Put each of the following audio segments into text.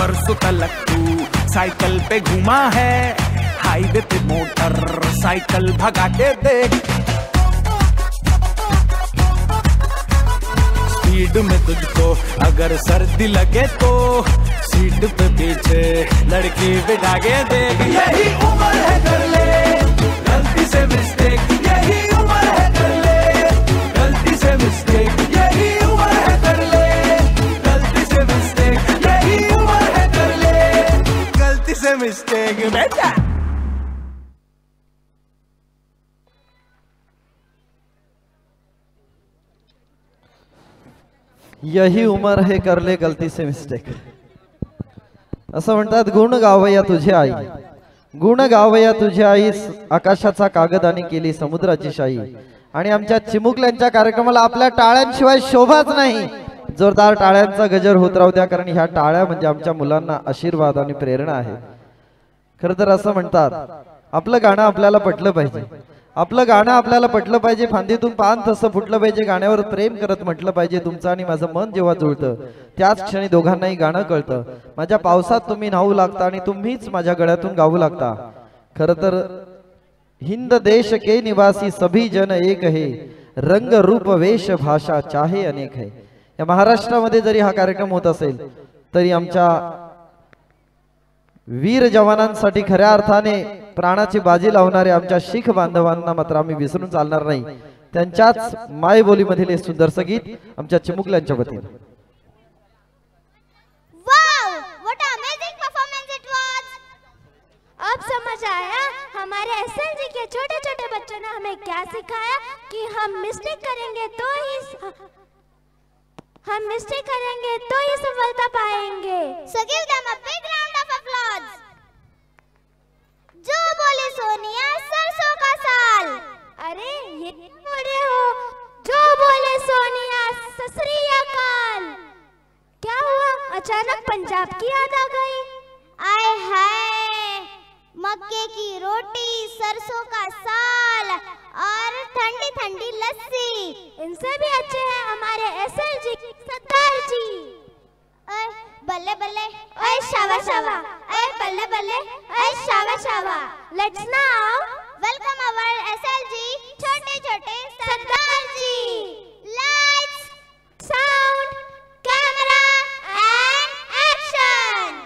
बरसों तलक तू साइकिल पे घुमा है, हाईवे पे मोटर साइकिल भगा के देख। स्पीड में तुझको अगर सर्दी लगे तो सीट पे पीछे लड़की बिठा के देख। यही उम्र है कर ले गलती से मिस्टेक, यही उम्र है कर ले गलती से मिस्टेक, यही उम्र है कर ले गलती से मिस्टेक, यही उम्र है कर ले गलती से मिस्टेक। बेटा यही उम्र है कर ले गलती से मिस्टेक। असं म्हणतात गुण गावया तुझे आई, गुण गावया तुझे आई, आकाशाचा कागद आणि केली समुद्राची शाई। आणि आमच्या चिमुकल्यांच्या कार्यक्रमाला आपल्या टाळ्यांशिवाय शोभाच नाही। जोरदार टाळ्यांचा गजर होत राहू द्या, कारण ह्या टाळ्या म्हणजे आमच्या मुलांना आशीर्वाद आणि प्रेरणा आहे। खरं तर असं म्हणतात आपलं गाणं आपल्याला पटलं पाहिजे, आपलं गाणं आपल्याला पटलं पाहिजे, फांदीतून पान तसं फुटलं पाहिजे, गाण्यावर प्रेम करत म्हटलं पाहिजे। तुमचं आणि माझं मन जेव्हा जुळतं त्याच क्षणी दोघांनाही गाणं कळतं। माझ्या पावसात तुम्ही न्हावू लागता आणि तुम्हीच माझ्या गळ्यातून गाऊ लागता। खरं तर हिंद देश के निवासी सभी जन एक है, रंग रूप वेश भाषा चाहे अनेक है। या महाराष्ट्रामध्ये जरी हा कार्यक्रम होत असेल तरी आमच्या वीर जवानांसाठी खऱ्या अर्थाने प्राणाची बाजी लावणारे आमच्या शीख बांधवांना मात्र आम्ही विसरून चालणार नाही। त्यांच्याच मायबोलीमधील हे सुंदरसं गीत आमच्या चिमुकल्यांच्या वतीने। Wow, what amazing performance it वाज। अब समझ आया हमारे एसएलजी के छोटे-छोटे बच्चों ने हमें क्या सिखाया कि हम मिस्टेक करेंगे तो ही सफलता पाएंगे। So give them a big round of applause। जो बोले सोनिया सरसों का साल। अरे ये बोले हो, जो बोले सोनिया ससरी अकाल। क्या हुआ, अचानक पंजाब की याद आ गई? आए हाय, मक्के की रोटी, सरसों का साल और ठंडी ठंडी लस्सी, इनसे भी अच्छे हैं हमारे एसएलजी सरदार जी। बल्ले बल्ले, ओए शावा शावा, ओए बल्ले बल्ले, ओए शावा शावा। Let's now welcome our SLG छोटे छोटे Sardar ji. Lights, sound, camera and action.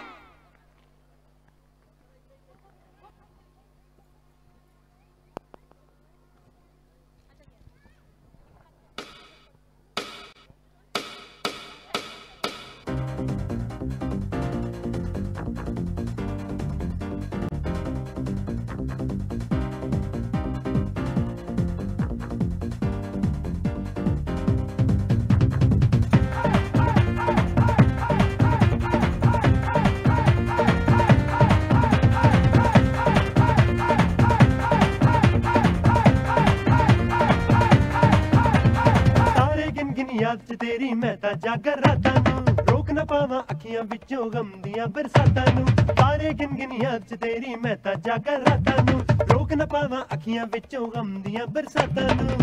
तेरी मैं ता जागर रातां नूं, रोक ना पावां अखियां विचों गम दियां बरसातां नूं। तारे गिन गिन याद च तेरी मैं ता जागर रातां नूं, रोक ना पावां अखियां विचों गम दियां बरसातां नूं।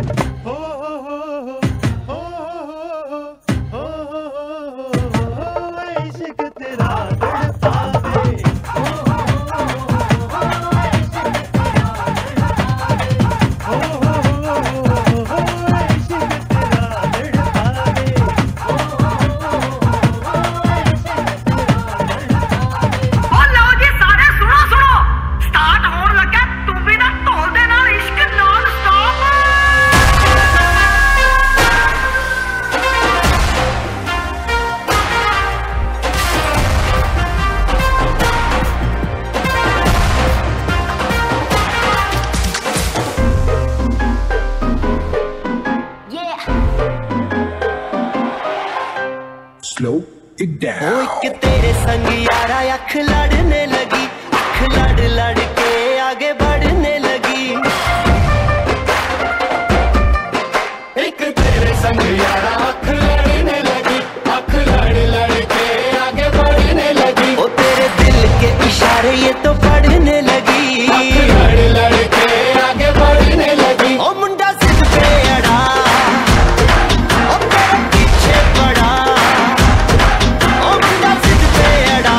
हो हो हो हो हो हो हो हो इश्क तेरा तड़पावे। Slow it down। एक तेरे संग यारा अख लड़ने लगी, अख लड़ लड़ के आगे बढ़ने लगी। एक तेरे संग यारा अख लड़ने लगी, अख लड़ लड़ के आगे बढ़ने लगी। ओ तेरे दिल के इशारे ये तो पढ़ने लगी, अख लड़ लड़ के आगे बढ़ने लगी। ओ मुंडा सिद्ध पे अड़ा, ओ तेरे पीछे पड़ा, ओ मुंडा सिद्ध पे अड़ा।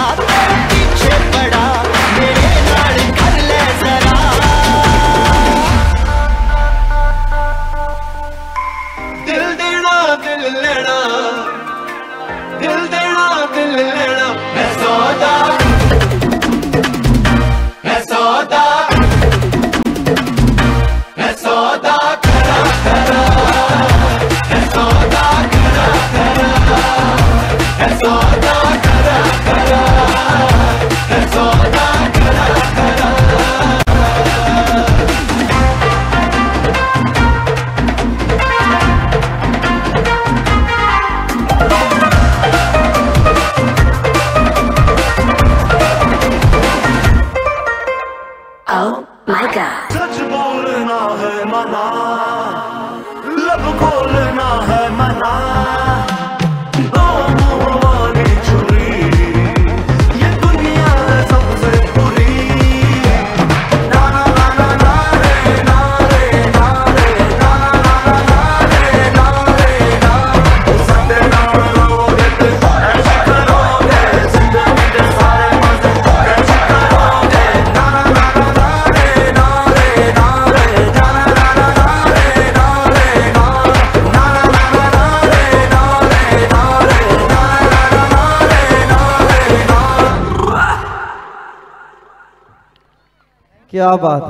क्या बात.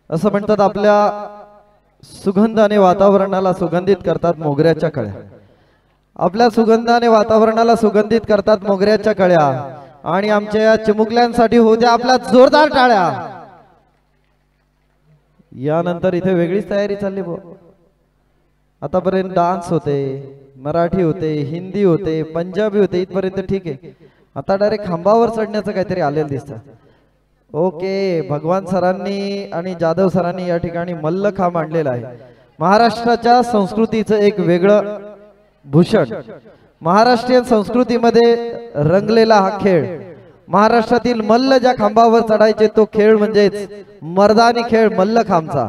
असं म्हणतात आपल्या सुगंधाने वातावरणाला सुगंधित करतात मोगऱ्याच्या कळ्या. आपल्या सुगंधाने वातावरणाला सुगंधित करतात मोगऱ्याच्या कळ्या. आणि आमच्या या चिमुकल्यांसाठी होत्या आपल्या जोरदार टाळ्या. यानंतर इथे वेगळीच तयारी चालली भाऊ. आतापर्यंत डान्स होते, मराठी होते, हिंदी होते, पंजाबी होते, इथपर्यंत ठीक आहे. आता डायरेक्ट खांबावर चढण्याचं काहीतरी आलेलं दिसतं. ओके, भगवान सरांनी आणि जाधव सरांनी या ठिकाणी मल्लखांब आणलेला आहे. महाराष्ट्राच्या संस्कृतीचं एक वेगळं भूषण, महाराष्ट्रीयन संस्कृतीमध्ये रंगलेला हा खेळ. महाराष्ट्रातील मल्ल ज्या खांबावर चढायचे तो खेळ म्हणजेच मर्दानी खेळ मल्लखांबचा.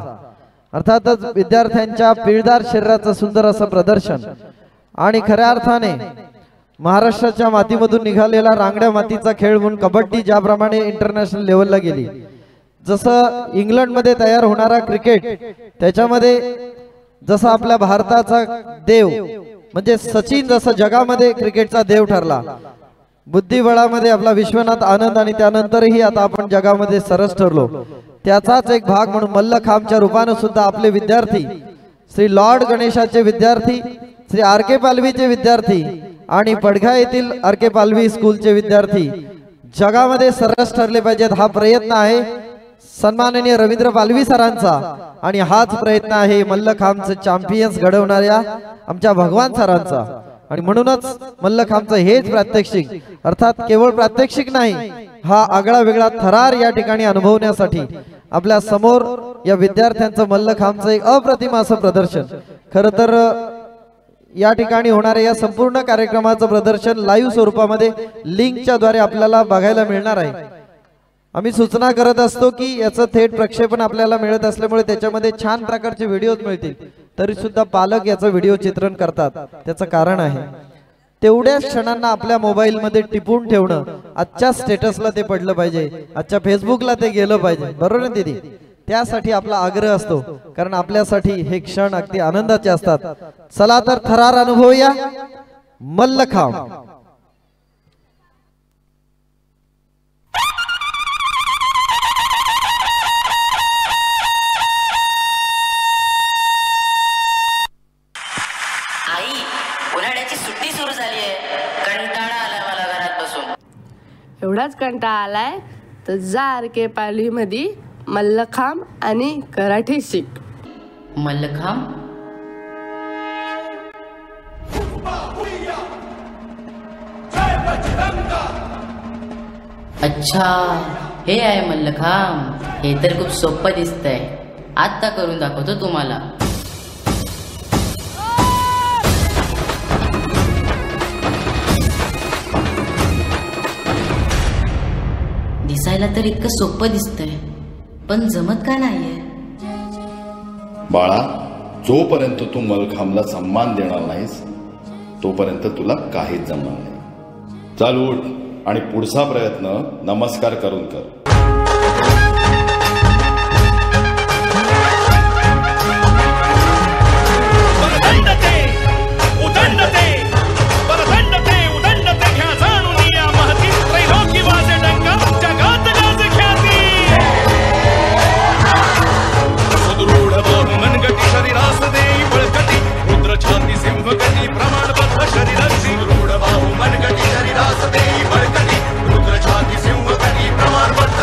अर्थातच विद्यार्थ्यांच्या पिळदार शरीराचं सुंदर असं प्रदर्शन आणि खऱ्या अर्थाने महाराष्ट्राच्या मातीमधून निघालेला रांगड्या मातीचा खेळ म्हणून कबड्डी ज्याप्रमाणे इंटरनॅशनल लेवलला गेली, जसं इंग्लंडमध्ये तयार होणारा क्रिकेट, त्याच्यामध्ये जसं आपल्या भारताचा देव म्हणजे सचिन जसं जगामध्ये क्रिकेटचा देव ठरला, बुद्धिबळामध्ये आपला विश्वनाथ आनंद आणि त्यानंतरही आता आपण जगामध्ये सरस ठरलो, त्याचाच एक भाग म्हणून मल्लखांबच्या रूपाने सुद्धा आपले विद्यार्थी, श्री लॉर्ड गणेशाचे विद्यार्थी, श्री आर के पालवीचे विद्यार्थी आणि पडघा येथील आर के पालवी स्कूलचे विद्यार्थी जगामध्ये सरस ठरले पाहिजेत हा प्रयत्न आहे सन्माननीय रवींद्र पालवी सरांचा. आणि हाच प्रयत्न आहे मल्लखांबचे चॅम्पियन्स घडवणाऱ्या आमच्या भगवान सरांचा. आणि म्हणूनच मल्लखांबचं हेच प्रात्यक्षिक, अर्थात केवळ प्रात्यक्षिक नाही, हा आगळा वेगळा थरार या ठिकाणी अनुभवण्यासाठी आपल्या समोर या विद्यार्थ्यांचं मल्लखांबचं एक अप्रतिम असं प्रदर्शन. खरं तर या ठिकाणी होणाऱ्या या संपूर्ण कार्यक्रमाचं प्रदर्शन लाईव्ह स्वरूपामध्ये लिंकच्या द्वारे आपल्याला बघायला मिळणार आहे. आम्ही सूचना करत असतो की याचं थेट प्रक्षेपण आपल्याला मिळत असल्यामुळे त्याच्यामध्ये छान प्रकारचे व्हिडिओज मिळतील, तरी सुद्धा पालक याचं व्हिडिओ चित्रण करतात. त्याचं कारण आहे तेवढ्याच क्षणांना आपल्या मोबाईलमध्ये टिपून ठेवणं. आजच्या स्टेटसला ते पडलं पाहिजे, आजच्या फेसबुकला ते गेलं पाहिजे, बरोबर ना दीदी? त्यासाठी आपला आग्रह असतो, कारण आपल्यासाठी हे क्षण अगदी आनंदाचे असतात. चला तर थरार अनुभवूया मल्लखांब. आई, उन्हाळ्याची सुट्टी सुरू झाली आहे, कंटाळा आलाय मला घरात बसून. एवढाच कंटाळा आलाय तर जा आर के पालवी मध्ये मल्लखांब आणि कराठी शिक. मल्लखांब? अच्छा, हे आहे मल्लखांब. हे तर खूप सोपं दिसतंय. आता करून दाखवतो तुम्हाला. दिसायला तर इतकं सोपं दिसतंय, पण जमत का नाहीये? बाळा, जोपर्यंत तू मल्लखांबला सन्मान देणार नाहीस तोपर्यंत तुला काहीच जमणार नाही. चाल उठ आणि पुढचा प्रयत्न नमस्कार करून कर. प्रमाणपत्र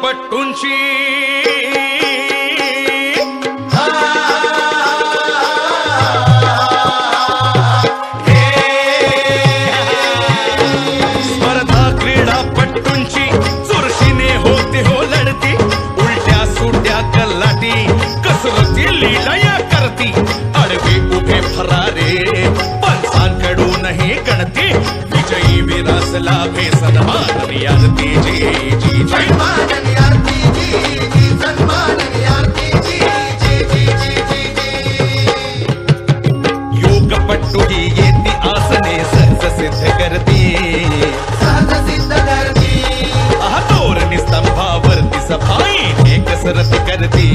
योगपट्टूंची स्पर्धा क्रीडापट्टूंची चुरशीने होते हो लढती, उलट्या सुट्या कल्लाटी कसरती लीलाया करती, अडवे उभे फरारे पंचांकडूनही गणती, विजयी विरास लाभे सन्मान आरती जी जी सन्मान आरती जी जी सन्मान आरती जी जी जी जी जी योगपट्टू ही येती आसने सहज सिद्ध करती, सहज सिद्ध करती, दोरणी स्तंभावरती सफाई हे कसरत करती,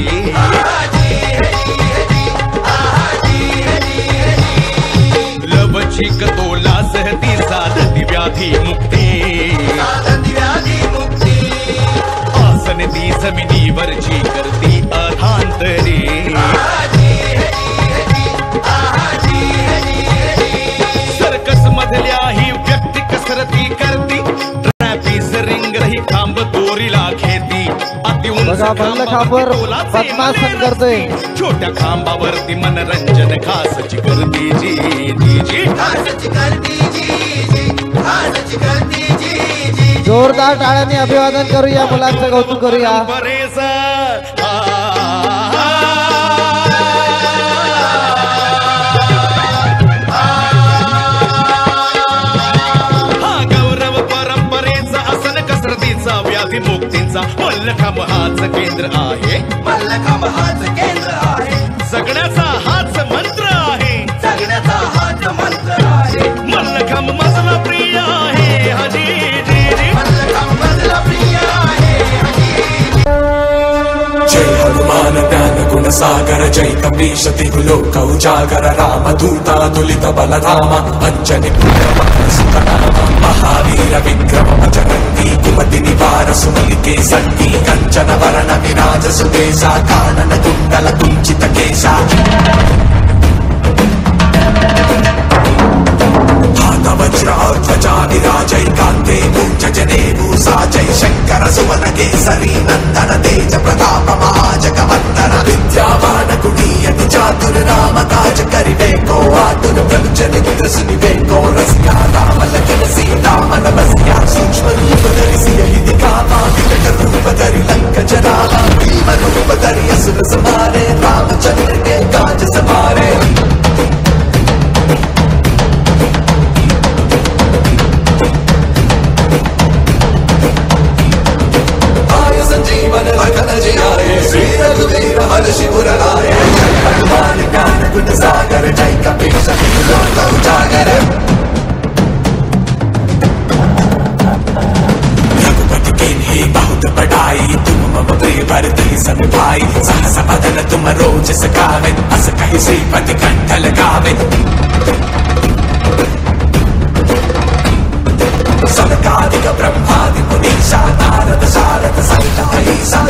लवचिक तोला सहती साधती व्याधी मुक्ती, आसन ती जमिनीवरची करती अधांतरी, सर्कस मधल्या ही व्यक्ती कसरती करती, ट्रॅपिस रिंग ही खांब दोरीला घेती, बघा मल्लखांबावर पद्मासन करतोय, छोट्या खांबावरती मनरंजन खासची करती जी जी जी खासची करती जी जी खासची करती जी जी जोरदार टाळ्यांनी अभिवादन करूया, मुलांचं कौतुक करूया. गौरव परंपरेचा आसन कसरतीचा व्याधी मुक्तीचा मल्लखांब हाच केंद्र आहे, मल्लखांब हाच केंद्र आहे, जगण्याचा हाच मंत्र आहे, जगण्याचा हाच मंत्र आहे, मल्लखांब मजला प्रिय आहे हजी जी जी मल्लखांब मजला प्रिय आहे हजी. जय हनुमान ज्ञान गुण सागर, जय कपीश तिहु लोक उजागर, रामदूता तुलित बलधामा, अंजनी पुत्र सुतनामा, महावीर विक्रम बजरंगी, कुमति निवार सुमलिके सन्ति, कंचन वरण विराज सुदेशा, कानन कुंडल कुंचित केशा, हाथ वज्र और ध्वजा विराजय, कांते मूंज जनेऊ साजय, शंकर सुवन केसरी नंदन, तेज प्रताप महाजगवंदन, विद्यावान गुणीयति चातुर, राम काज करिवे को आतुर, प्रभु चरित्र सुनिवे को रसिया, राम लखन सीता मन बसिया, सूक्ष्म रूप धरि सियहि दिखावा, विकट रूप धरि लंक जरावा, भीम रूप धरि असुर संहारे, रामचंद्र के काज सवारे. संजीवन लखन जियाए, श्री रघुवीर हर्षि उर लाए, हनुमान ज्ञान गुण सागर, जय कपीश तिहु लोक उजागर. रघुपति कीन्ही बहुत बड़ाई, तुम मम प्रिय भरत सम भाई, सहस बदन तुम रोज सगावे, अस कहि श्रीपति कंठ लगावे, सनकादिक ब्रह्मादि मुनीषा, नारद शारद सहित अहिसा,